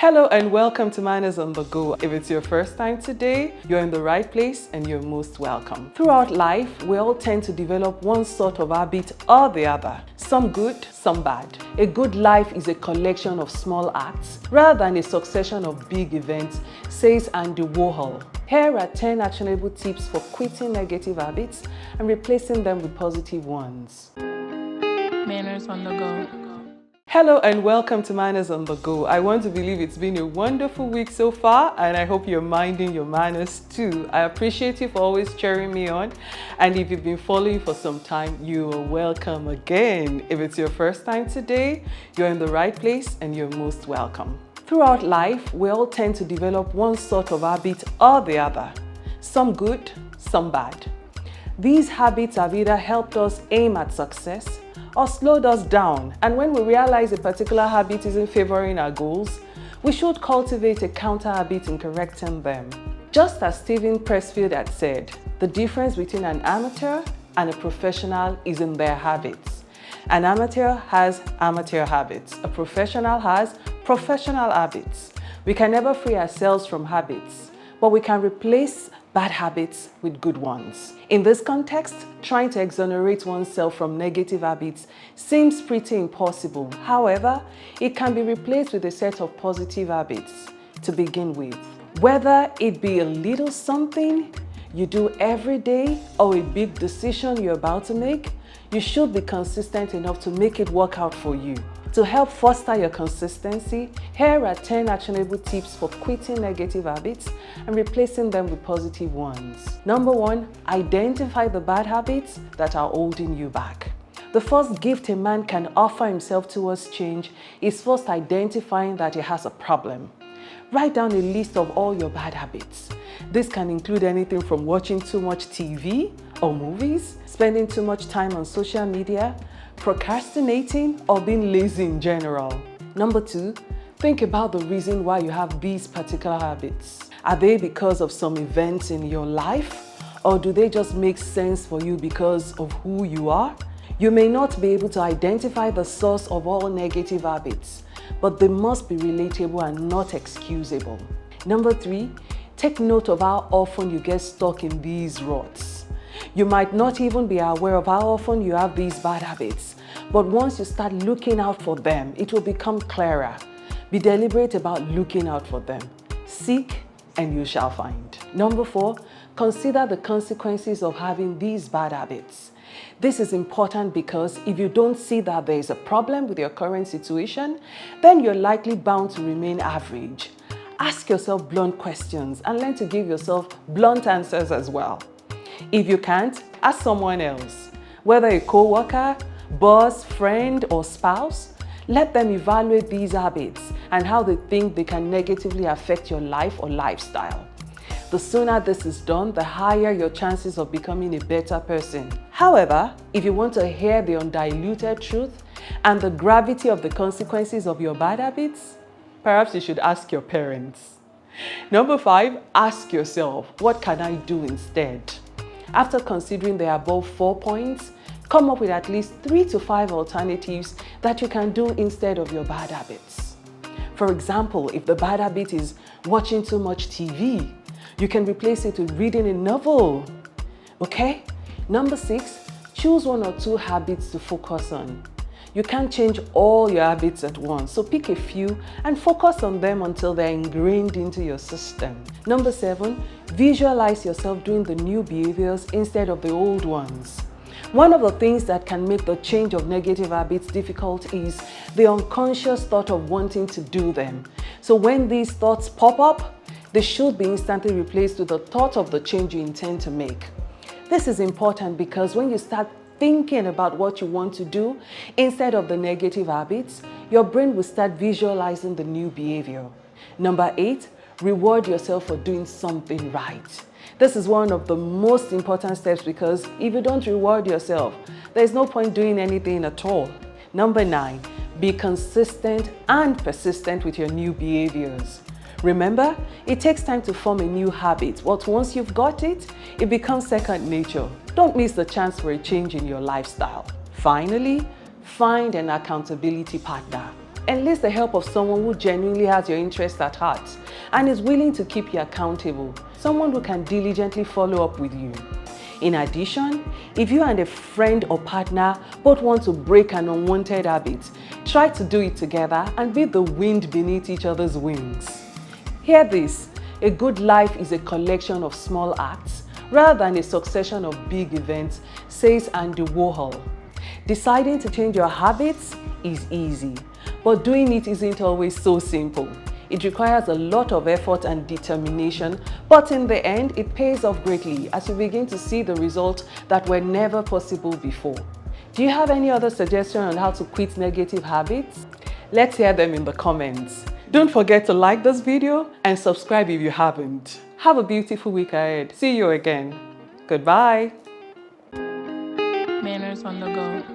Hello and welcome to Manners on the Go. If it's your first time today, you're in the right place and you're most welcome. Throughout life, we all tend to develop one sort of habit or the other. Some good, some bad. A good life is a collection of small acts rather than a succession of big events, says Andy Warhol. Here are 10 actionable tips for quitting negative habits and replacing them with positive ones. Manners on the Go. Hello and welcome to Manners on the Go. I want to believe it's been a wonderful week so far and I hope you're minding your manners too. I appreciate you for always cheering me on, and if you've been following for some time, you are welcome again. If it's your first time today, you're in the right place and you're most welcome. Throughout life, we all tend to develop one sort of habit or the other. Some good, some bad. These habits have either helped us aim at success or slowed us down, and when we realize a particular habit isn't favoring our goals, we should cultivate a counter habit in correcting them. Just as Steven Pressfield had said, the difference between an amateur and a professional is in their habits. An amateur has amateur habits, a professional has professional habits. We can never free ourselves from habits, but we can replace bad habits with good ones. In this context, trying to exonerate oneself from negative habits seems pretty impossible. However, it can be replaced with a set of positive habits to begin with. Whether it be a little something you do every day or a big decision you're about to make, you should be consistent enough to make it work out for you. To help foster your consistency, here are 10 actionable tips for quitting negative habits and replacing them with positive ones. Number 1, identify the bad habits that are holding you back. The first gift a man can offer himself towards change is first identifying that he has a problem. Write down a list of all your bad habits. This can include anything from watching too much TV or movies, spending too much time on social media, procrastinating, or being lazy in general. Number 2, think about the reason why you have these particular habits. Are they because of some events in your life, or do they just make sense for you because of who you are? You may not be able to identify the source of all negative habits, but they must be relatable and not excusable. Number 3, take note of how often you get stuck in these ruts. You might not even be aware of how often you have these bad habits, but once you start looking out for them, it will become clearer. Be deliberate about looking out for them. Seek and you shall find. Number 4, consider the consequences of having these bad habits. This is important because if you don't see that there is a problem with your current situation, then you're likely bound to remain average. Ask yourself blunt questions and learn to give yourself blunt answers as well. If you can't, ask someone else, whether a co-worker, boss, friend, or spouse. Let them evaluate these habits and how they think they can negatively affect your life or lifestyle. The sooner this is done, the higher your chances of becoming a better person. However, if you want to hear the undiluted truth and the gravity of the consequences of your bad habits, perhaps you should ask your parents. Number 5, ask yourself, what can I do instead? After considering the above 4 points, come up with at least 3 to 5 alternatives that you can do instead of your bad habits. For example, if the bad habit is watching too much TV, you can replace it with reading a novel. Okay? Number 6, choose 1 or 2 habits to focus on. You can't change all your habits at once, so pick a few and focus on them until they're ingrained into your system. Number 7, visualize yourself doing the new behaviors instead of the old ones. One of the things that can make the change of negative habits difficult is the unconscious thought of wanting to do them. So when these thoughts pop up, they should be instantly replaced with the thought of the change you intend to make. This is important because when you start thinking about what you want to do instead of the negative habits, your brain will start visualizing the new behavior. Number 8, reward yourself for doing something right. This is one of the most important steps because if you don't reward yourself, there's no point doing anything at all. Number 9, be consistent and persistent with your new behaviors. Remember, it takes time to form a new habit, but once you've got it, it becomes second nature. Don't miss the chance for a change in your lifestyle. Finally, find an accountability partner. Enlist the help of someone who genuinely has your interest at heart and is willing to keep you accountable, someone who can diligently follow up with you. In addition, if you and a friend or partner both want to break an unwanted habit, try to do it together and be the wind beneath each other's wings. Hear this, a good life is a collection of small acts rather than a succession of big events, says Andy Warhol. Deciding to change your habits is easy, but doing it isn't always so simple. It requires a lot of effort and determination, but in the end, it pays off greatly as you begin to see the results that were never possible before. Do you have any other suggestions on how to quit negative habits? Let's hear them in the comments. Don't forget to like this video and subscribe if you haven't. Have a beautiful week ahead. See you again. Goodbye. Manners on the go.